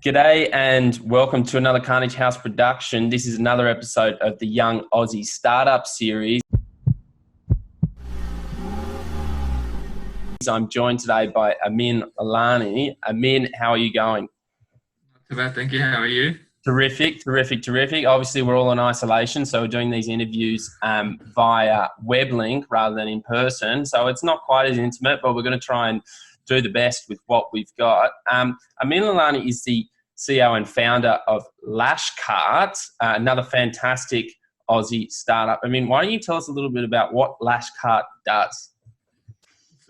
G'day and welcome to another Carnage House production. This is another episode of the Young Aussie Startup Series. I'm joined today by AMIN LALANI. AMIN, how are you going? Not too bad, thank you. How are you? Terrific. Obviously, we're all in isolation, so we're doing these interviews via web link rather than in person. So it's not quite as intimate, but we're going to try and do the best with what we've got. AMIN LALANI is the CEO and founder of Lashcart, another fantastic Aussie startup. I mean, why don't you tell us a little bit about what Lashcart does?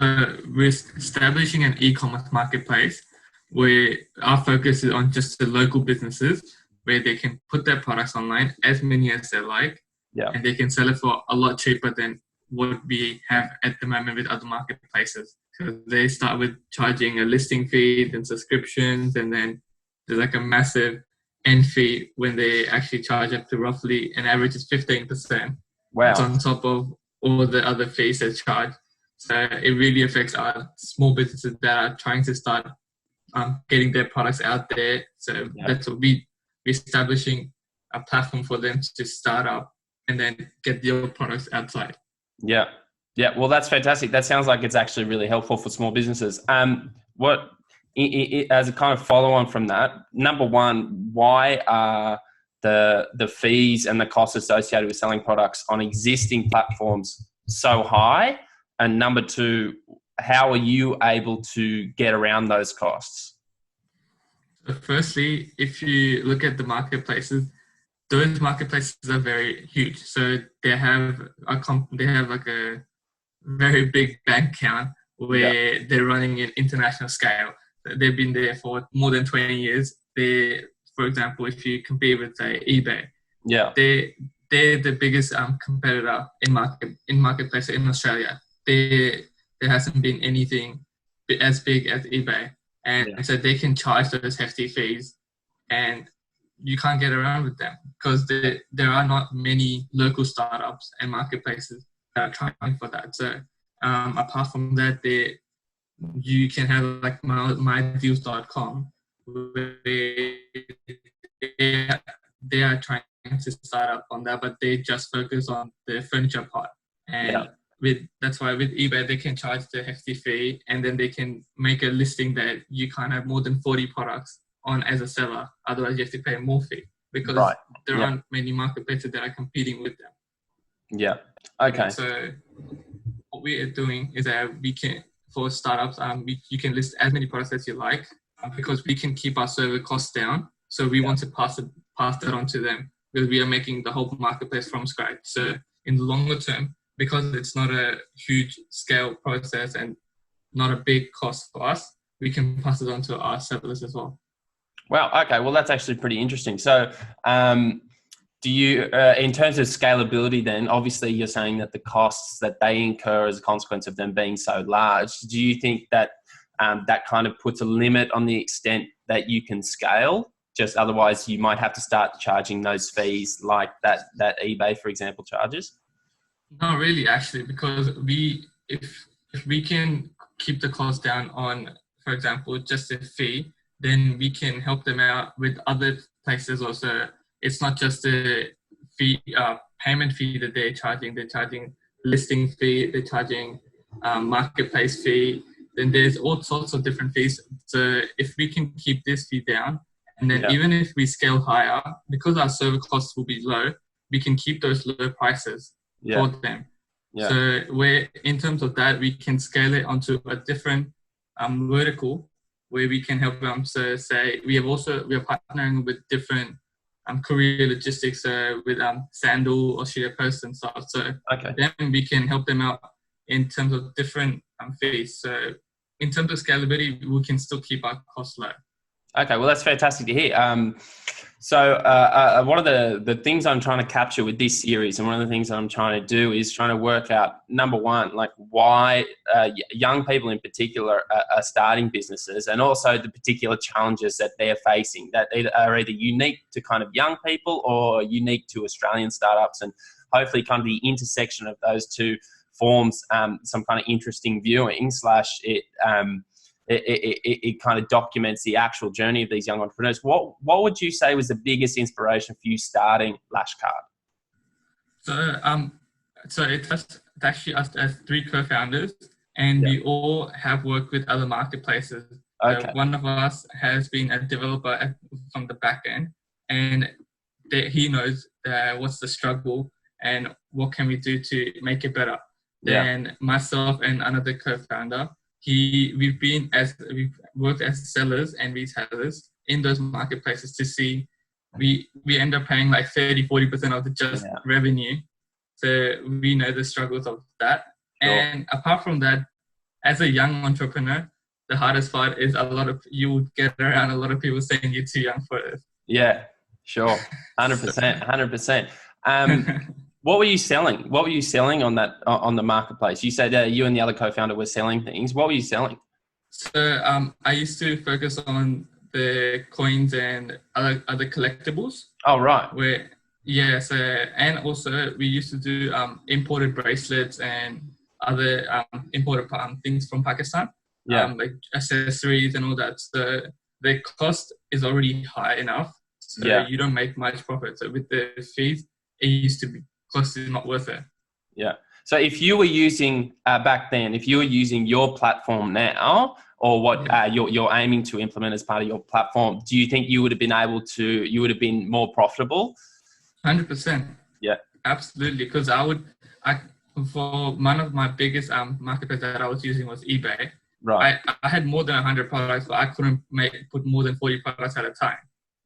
We're establishing an e-commerce marketplace where our focus is on just the local businesses where they can put their products online, as many as they like, and they can sell it for a lot cheaper than what we have at the moment with other marketplaces. So they start with charging a listing fee, then subscriptions, and then there's like a massive end fee when they actually charge up to roughly an average is 15%. Wow. It's on top of all the other fees they charge. So it really affects our small businesses that are trying to start getting their products out there. So that's what we're establishing a platform for them to start up and then get your products outside. Yeah. Well, that's fantastic. That sounds like it's actually really helpful for small businesses. What as a kind of follow on from that, number one, why are the fees and the costs associated with selling products on existing platforms so high? And number two, how are you able to get around those costs? So firstly, if you look at the marketplaces, those marketplaces are very huge. So they have like a very big bank account where they're running an international scale. They've been there for more than 20 years. For example, if you compare with say eBay, they're the biggest competitor in marketplace in Australia. There hasn't been anything as big as eBay, and so they can charge those hefty fees, and you can't get around with them because there are not many local startups and marketplaces that are trying for that. So apart from that, you can have like mydeals.com where they are trying to start up on that, but they just focus on the furniture part. And that's why with eBay, they can charge the hefty fee and then they can make a listing that you can't have more than 40 products on as a seller. Otherwise, you have to pay more fee because there aren't many marketplaces that are competing with them. Yeah. Okay. So what we are doing is that we can, for startups, you can list as many products as you like because we can keep our server costs down. So we want to pass that on to them because we are making the whole marketplace from scratch. So in the longer term, because it's not a huge scale process and not a big cost for us, we can pass it on to our sellers as well. Wow. Okay. Well, that's actually pretty interesting. So, do you, in terms of scalability, then obviously you're saying that the costs that they incur as a consequence of them being so large, do you think that that kind of puts a limit on the extent that you can scale? Just otherwise, you might have to start charging those fees like that eBay, for example, charges. Not really, actually, because if we can keep the cost down on, for example, just a fee, then we can help them out with other places also. It's not just a fee, payment fee that they're charging. They're charging listing fee. They're charging marketplace fee. Then there's all sorts of different fees. So if we can keep this fee down, and then even if we scale higher, because our server costs will be low, we can keep those low prices for them. So where in terms of that, we can scale it onto a different vertical where we can help them. So say we are partnering with different courier logistics with Sandal, Australia Post and stuff. So then we can help them out in terms of different fees. So in terms of scalability, we can still keep our costs low. Okay, well, that's fantastic to hear. So one of the things I'm trying to capture with this series and one of the things that I'm trying to do is trying to work out, number one, like why young people in particular are starting businesses and also the particular challenges that they're facing that are either unique to kind of young people or unique to Australian startups, and hopefully kind of the intersection of those two forms some kind of interesting viewing / it kind of documents the actual journey of these young entrepreneurs. What would you say was the biggest inspiration for you starting Lashcart? So it's actually us as three co-founders, and we all have worked with other marketplaces. Okay. One of us has been a developer from the back end, and he knows what's the struggle and what can we do to make it better. Then myself and another co-founder, we've worked as sellers and retailers in those marketplaces to see we end up paying like 30-40% of the just revenue. So we know the struggles of that. Sure. And apart from that, as a young entrepreneur, the hardest part is you would get around a lot of people saying you're too young for this. Yeah, sure. 100%. What were you selling? What were you selling on the marketplace? You said you and the other co-founder were selling things. What were you selling? So I used to focus on the coins and other collectibles. Oh, right. And also we used to do imported bracelets and other imported things from Pakistan. Like accessories and all that. So the cost is already high enough. So you don't make much profit. So with the fees, it used to be cost is not worth it. Yeah. So if you were using back then, if you were using your platform now, or what you're aiming to implement as part of your platform, do you think you would have been more profitable? 100%. Yeah. Absolutely. Because for one of my biggest marketplace that I was using was eBay. Right. I had more than 100 products, but I couldn't put more than 40 products at a time.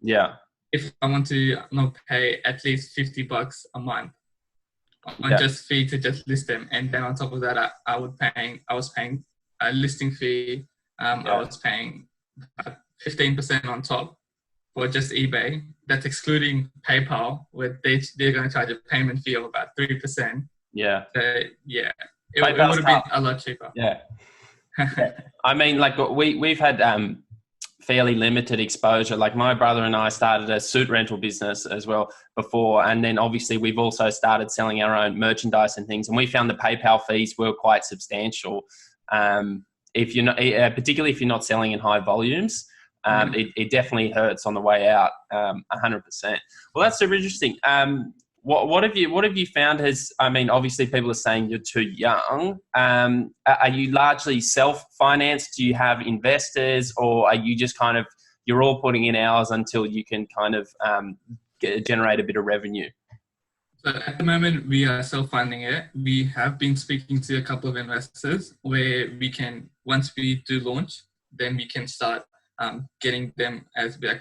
Yeah. If I want to not pay at least $50 a month on just fee to just list them, and then on top of that, I was paying a listing fee. I was paying 15% on top for just eBay. That's excluding PayPal, where they're going to charge a payment fee of about 3%. Yeah. It would have been a lot cheaper. Yeah. I mean, like we've had fairly limited exposure. Like my brother and I started a suit rental business as well before, and then obviously we've also started selling our own merchandise and things. And we found the PayPal fees were quite substantial. If you're not, particularly if you're not selling in high volumes, it definitely hurts on the way out. 100%. Well, that's super interesting. What have you found obviously people are saying you're too young. Are you largely self-financed? Do you have investors, or are you just you're all putting in hours until you can generate a bit of revenue? So at the moment, we are self-funding it. We have been speaking to a couple of investors where we can, once we do launch, then we can start getting them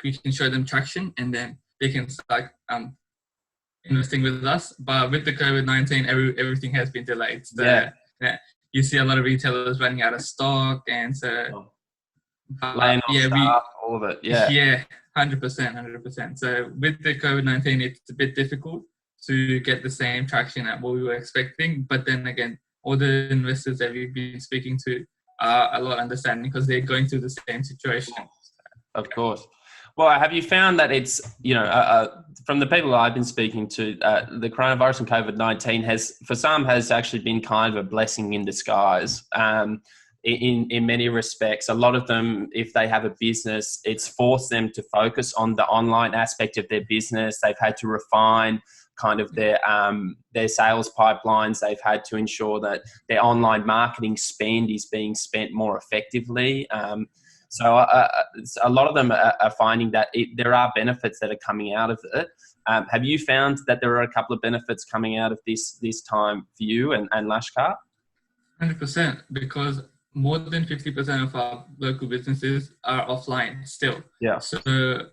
we can show them traction, and then they can start investing with us. But with the COVID-19, everything has been delayed. So you see a lot of retailers running out of stock, and so laying off staff, all of it. Yeah, 100%. So with the COVID-19, it's a bit difficult to get the same traction at what we were expecting. But then again, all the investors that we've been speaking to are a lot understanding because they're going through the same situation. Of course. Well, have you found that it's, from the people I've been speaking to, the coronavirus and COVID-19 has actually been kind of a blessing in disguise. In many respects, a lot of them, if they have a business, it's forced them to focus on the online aspect of their business. They've had to refine their sales pipelines. They've had to ensure that their online marketing spend is being spent more effectively. So a lot of them are finding that there are benefits that are coming out of it. Have you found that there are a couple of benefits coming out of this time for you and Lashcart? 100%, because more than 50% of our local businesses are offline still. Yeah. So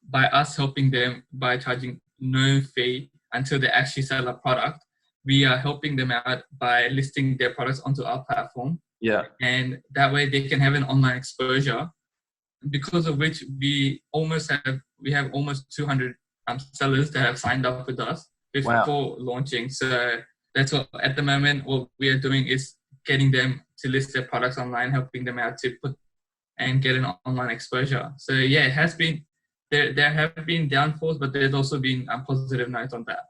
by us helping them by charging no fee until they actually sell a product, we are helping them out by listing their products onto our platform. Yeah. And that way they can have an online exposure, because of which we have almost 200 sellers that have signed up with us before launching. So that's what, at the moment, what we are doing is getting them to list their products online, helping them out to put and get an online exposure. So yeah, it has been, there have been downfalls, but there's also been a positive note on that.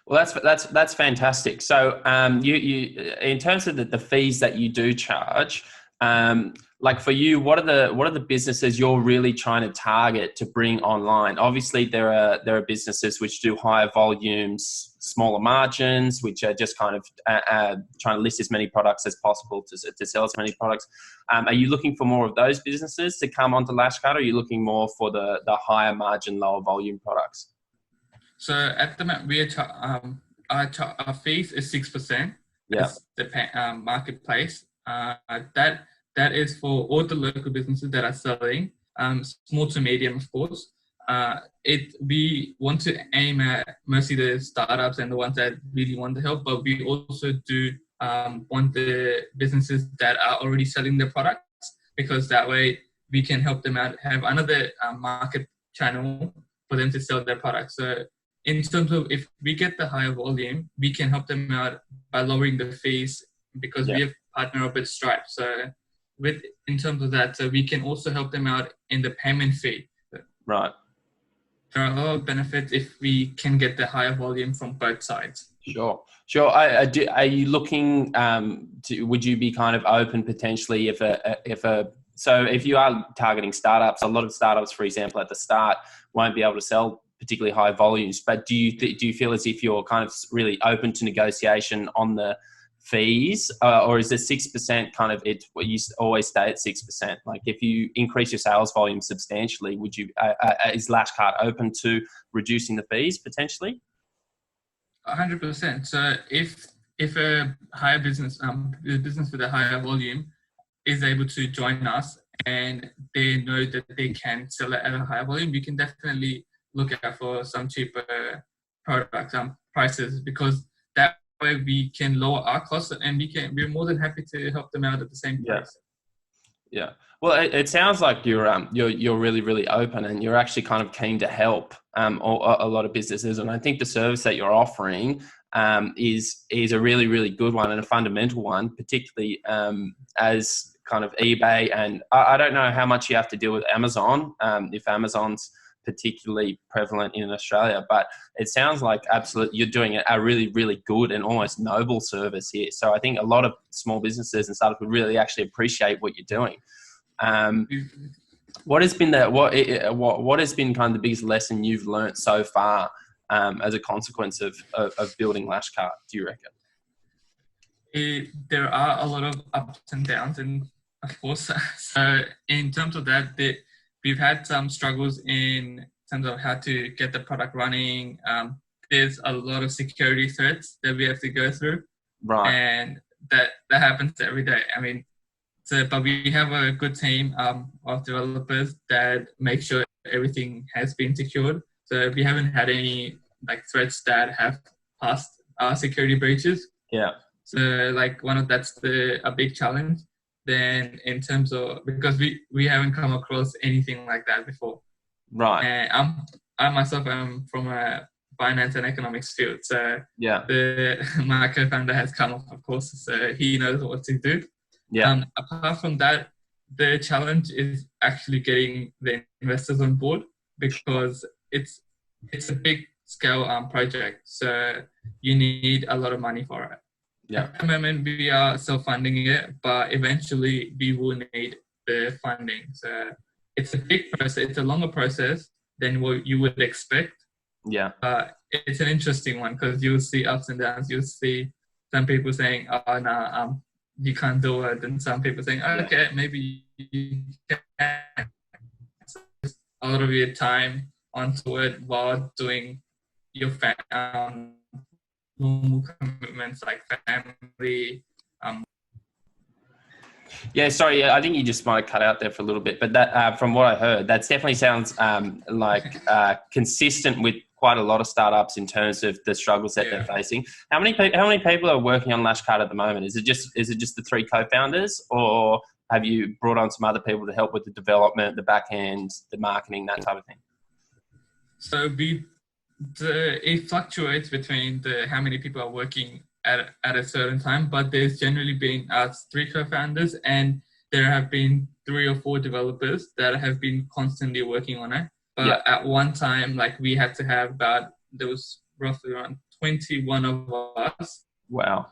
Well, that's fantastic. So, you in terms of the fees that you do charge, like for you, what are the businesses you're really trying to target to bring online? Obviously, there are businesses which do higher volumes, smaller margins, which are just kind of trying to list as many products as possible to sell as many products. Are you looking for more of those businesses to come onto Lashcart, or are you looking more for the higher margin, lower volume products? So at the moment, our fees is 6%. Yeah. That's the marketplace. That is for all the local businesses that are selling, small to medium, of course. We want to aim at mostly the startups and the ones that really want the help, but we also do want the businesses that are already selling their products, because that way we can help them out, have another market channel for them to sell their products. So in terms of if we get the higher volume, we can help them out by lowering the fees, because we have partnered up with Stripe. So in terms of that, so we can also help them out in the payment fee. Right. There are a lot of benefits if we can get the higher volume from both sides. Sure. Are you looking would you be kind of open potentially so if you are targeting startups, a lot of startups, for example, at the start won't be able to sell particularly high volumes, but do you feel as if you're kind of really open to negotiation on the fees, or is the 6% kind of you always stay at 6%? Like if you increase your sales volume substantially, would you is Lashcart open to reducing the fees potentially? 100%. So if a higher business, the business with a higher volume is able to join us and they know that they can sell it at a higher volume, we can definitely look out for some cheaper products, prices, because that way we can lower our costs and we're more than happy to help them out at the same price. Yeah. Well, it sounds like you're really, really open, and you're actually kind of keen to help a lot of businesses. And I think the service that you're offering is a really, really good one and a fundamental one, particularly as kind of eBay. And I don't know how much you have to deal with Amazon, if Amazon's particularly prevalent in Australia, but it sounds like absolutely you're doing a really, really good and almost noble service here. So I think a lot of small businesses and startups would really actually appreciate what you're doing. What has been what has been kind of the biggest lesson you've learned so far as a consequence of building Lashcart, do you reckon? There are a lot of ups and downs, and of course, so in terms of that, we've had some struggles in terms of how to get the product running. There's a lot of security threats that we have to go through, right? And that happens every day. I mean, but we have a good team of developers that make sure everything has been secured. So we haven't had any threats that have passed our security breaches. Yeah. So that's a big challenge. Then in terms of, because we haven't come across anything like that before. Right. And I myself am from a finance and economics field. So yeah, my co-founder has come up, of course, so he knows what to do. Yeah. Apart from that, the challenge is actually getting the investors on board, because it's a big scale project. So you need a lot of money for it. Yeah. At the moment, we are self-funding it, but eventually we will need the funding. So it's a big process. It's a longer process than what you would expect. Yeah. But it's an interesting one, because you'll see ups and downs. You'll see some people saying, "Oh, no, you can't do it," and some people saying, "Okay, maybe you can." So a lot of your time onto it while doing your normal commitments like family. Yeah, sorry, I think you just might have cut out there for a little bit, but that from what I heard, that definitely sounds consistent with quite a lot of startups in terms of the struggles that they're facing. How many people are working on Lashcart at the moment? Is it just the three co-founders, or have you brought on some other people to help with the development, the back end, the marketing, that type of thing? So it fluctuates between how many people are working at a certain time, but there's generally been us three co-founders, and there have been 3 or 4 developers that have been constantly working on it. But at one time, we had to have there was roughly around 21 of us. Wow.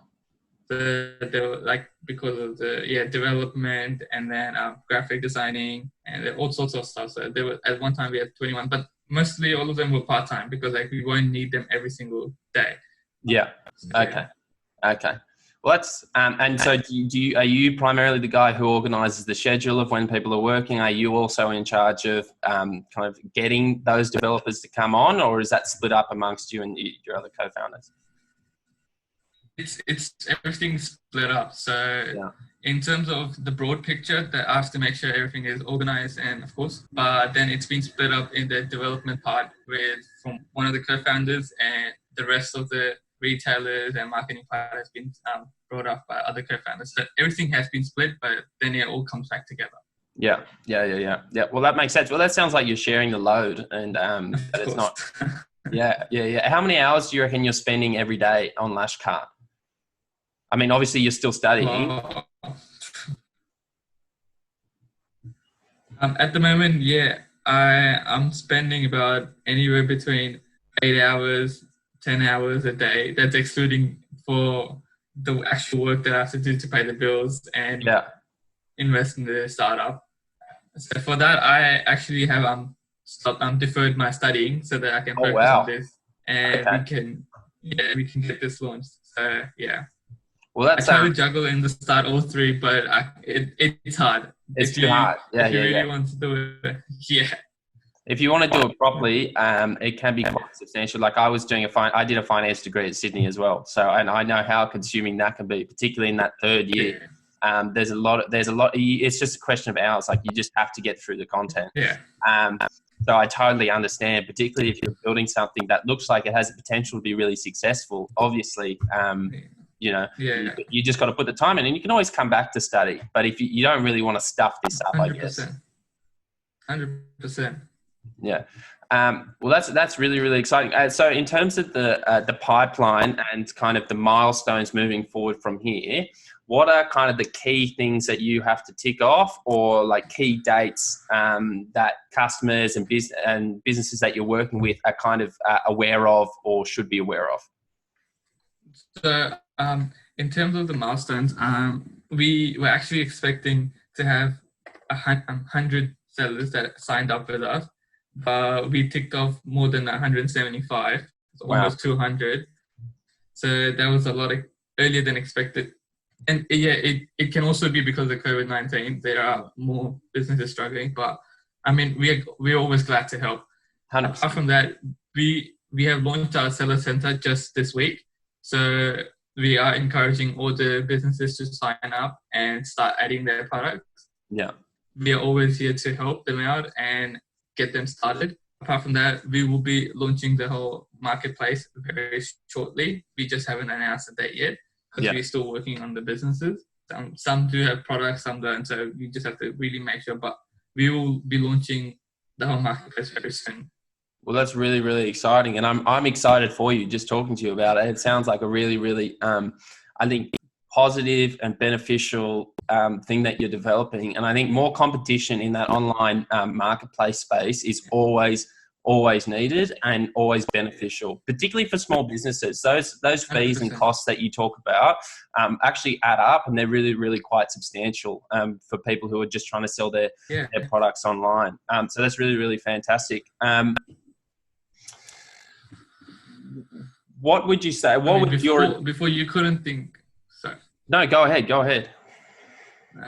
because of the development, and then graphic designing and all sorts of stuff. So there were, at one time we had 21, but mostly all of them were part-time because like we won't need them every single day. Yeah. Okay. Okay. Well, that's and so are you primarily the guy who organises the schedule of when people are working? Are you also in charge of kind of getting those developers to come on, or is that split up amongst you and your other co-founders? It's everything's split up. So in terms of the broad picture, that I have to make sure everything is organized, and of course, but then it's been split up in the development part from one of the co-founders, and the rest of the retailers and marketing part has been brought up by other co-founders. So everything has been split, but then it all comes back together. Yeah. Well, that makes sense. Well, that sounds like you're sharing the load, and that it's not. Yeah. How many hours do you reckon you're spending every day on Lashcart? I mean, obviously you're still studying. At the moment, I'm spending about anywhere between 8 hours, 10 hours a day. That's excluding for the actual work that I have to do to pay the bills and invest in the startup. So for that, I actually have deferred my studying so that I can focus on this, and we can get this launched. So Well, that's I try to juggle in the start all three, but it's hard. It's too hard. If you really want to do it, If you want to do it properly, it can be quite substantial. Like I was doing I did a finance degree at Sydney as well. So, and I know how consuming that can be, particularly in that third year. There's a lot. It's just a question of hours. Like you just have to get through the content. So I totally understand, particularly if you're building something that looks like it has the potential to be really successful. Obviously, you just got to put the time in, and you can always come back to study. But if you don't really want to stuff this up, 100%. I guess. 100%. Yeah. Well, that's really, really exciting. So in terms of the pipeline and kind of the milestones moving forward from here, what are kind of the key things that you have to tick off, or like key dates that customers and businesses that you're working with are kind of aware of or should be aware of? So in terms of the milestones, we were actually expecting to have 100 sellers that signed up with us. We ticked off more than 175, so almost 200. So that was a lot earlier than expected. And it can also be because of COVID-19. There are more businesses struggling, but I mean, we're always glad to help. 100%. Apart from that, we have launched our seller center just this week. So we are encouraging all the businesses to sign up and start adding their products. Yeah. We are always here to help them out and get them started. Apart from that, we will be launching the whole marketplace very shortly. We just haven't announced the date yet because we're still working on the businesses. Some do have products, some don't. So we just have to really make sure. But we will be launching the whole marketplace very soon. Well, that's really, really exciting. And I'm excited for you just talking to you about it. It sounds like a really, really, I think, positive and beneficial thing that you're developing. And I think more competition in that online marketplace space is always needed and always beneficial, particularly for small businesses. Those fees 100%. And costs that you talk about actually add up, and they're really, really quite substantial for people who are just trying to sell their products online. So that's really, really fantastic. What would you say? Before you couldn't think? Sorry. No, go ahead.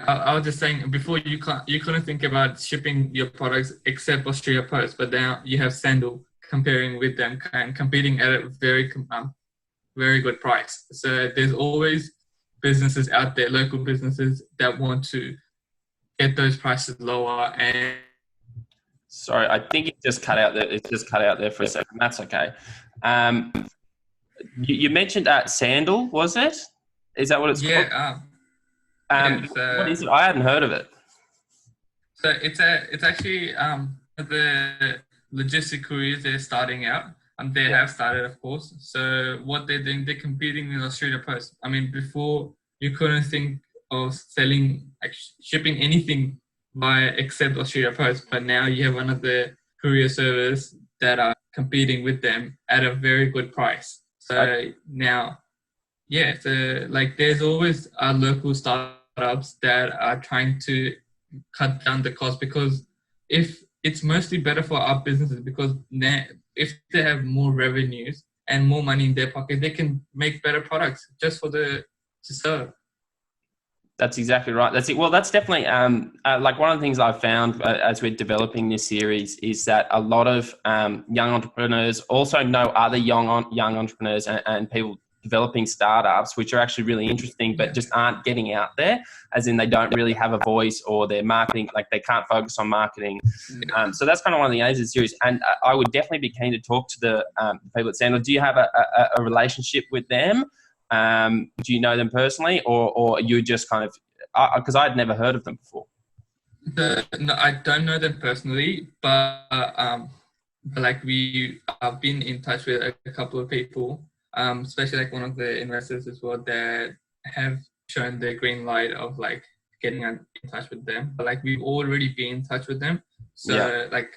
I was just saying before you couldn't think about shipping your products except Australia Post, but now you have Sandal comparing with them and competing at a very good price. So there's always businesses out there, local businesses that want to get those prices lower. And sorry, I think it just cut out there. It's just cut out there for a second. That's okay. You mentioned Sandal, was it? Is that what it's called? What is it? I hadn't heard of it. So it's actually the logistic couriers they're starting out. They have started, of course. So what they're doing, they're competing with Australia Post. I mean, before you couldn't think of shipping anything except Australia Post, but now you have one of the courier service that are competing with them at a very good price. So now, yeah, so like there's always local startups that are trying to cut down the cost, because if it's mostly better for our businesses, because if they have more revenues and more money in their pocket, they can make better products just for the to serve. That's exactly right. That's it. Well, that's definitely like one of the things I've found as we're developing this series is that a lot of young entrepreneurs also know other young entrepreneurs and people developing startups, which are actually really interesting, but just aren't getting out there, as in they don't really have a voice, or their marketing, like they can't focus on marketing. So that's kind of one of the aims of the series. And I would definitely be keen to talk to the people at Sandal. Do you have a relationship with them? Do you know them personally, or you just kind of, because I'd never heard of them before? No, I don't know them personally, but like I've been in touch with a couple of people, especially like one of the investors as well, that have shown the green light of like getting in touch with them. But like we've already been in touch with them, so like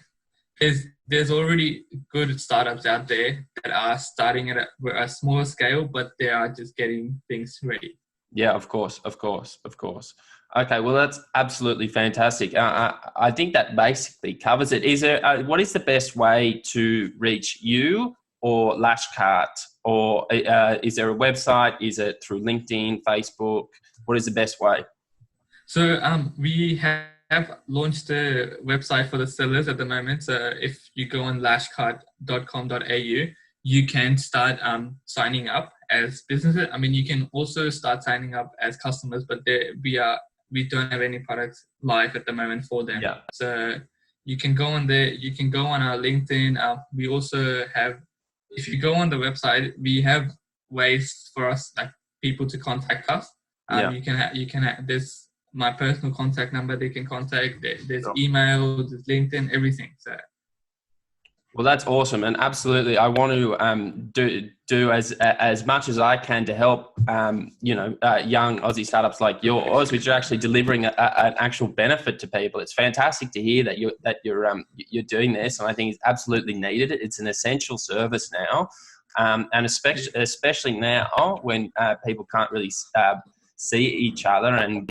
there's already good startups out there that are starting at a smaller scale, but they are just getting things ready. Yeah, of course. Okay, well, that's absolutely fantastic. I think that basically covers it. Is there what is the best way to reach you or Lashcart, or is there a website? Is it through LinkedIn, Facebook? What is the best way? So we have launched a website for the sellers at the moment. So if you go on lashcart.com.au, you can start signing up as businesses. I mean, you can also start signing up as customers, but we don't have any products live at the moment for them. Yeah. So you can go on there. You can go on our LinkedIn. We also have, if you go on the website, we have ways for us, like people to contact us. There's my personal contact number they can contact. There's email, there's LinkedIn, everything. So. Well, that's awesome, and absolutely, I want to do as much as I can to help young Aussie startups like yours, which are actually delivering an actual benefit to people. It's fantastic to hear that you're doing this, and I think it's absolutely needed. It's an essential service now, and especially now when people can't really see each other and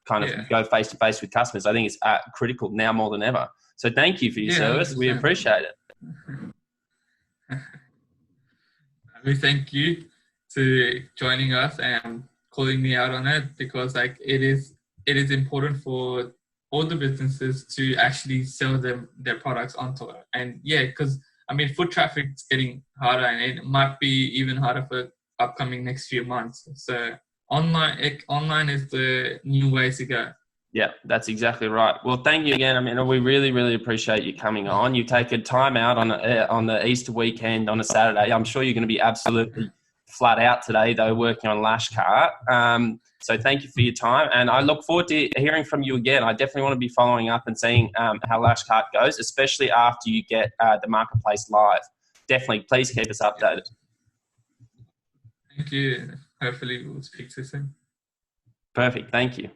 kind of go face to face with customers. I think it's critical now more than ever. So thank you for your service. 100%. We appreciate it. We thank you to joining us and calling me out on it, because like it is important for all the businesses to actually sell their products onto it. And because I mean, foot traffic is getting harder, and it might be even harder for upcoming next few months. So online is the new way to go. Yeah, that's exactly right. Well, thank you again. I mean, we really, really appreciate you coming on. You take a time out on the Easter weekend on a Saturday. I'm sure you're going to be absolutely flat out today, though, working on Lashcart. So thank you for your time, and I look forward to hearing from you again. I definitely want to be following up and seeing how Lashcart goes, especially after you get the marketplace live. Definitely, please keep us updated. Thank you. Hopefully, we'll speak to you soon. Perfect. Thank you.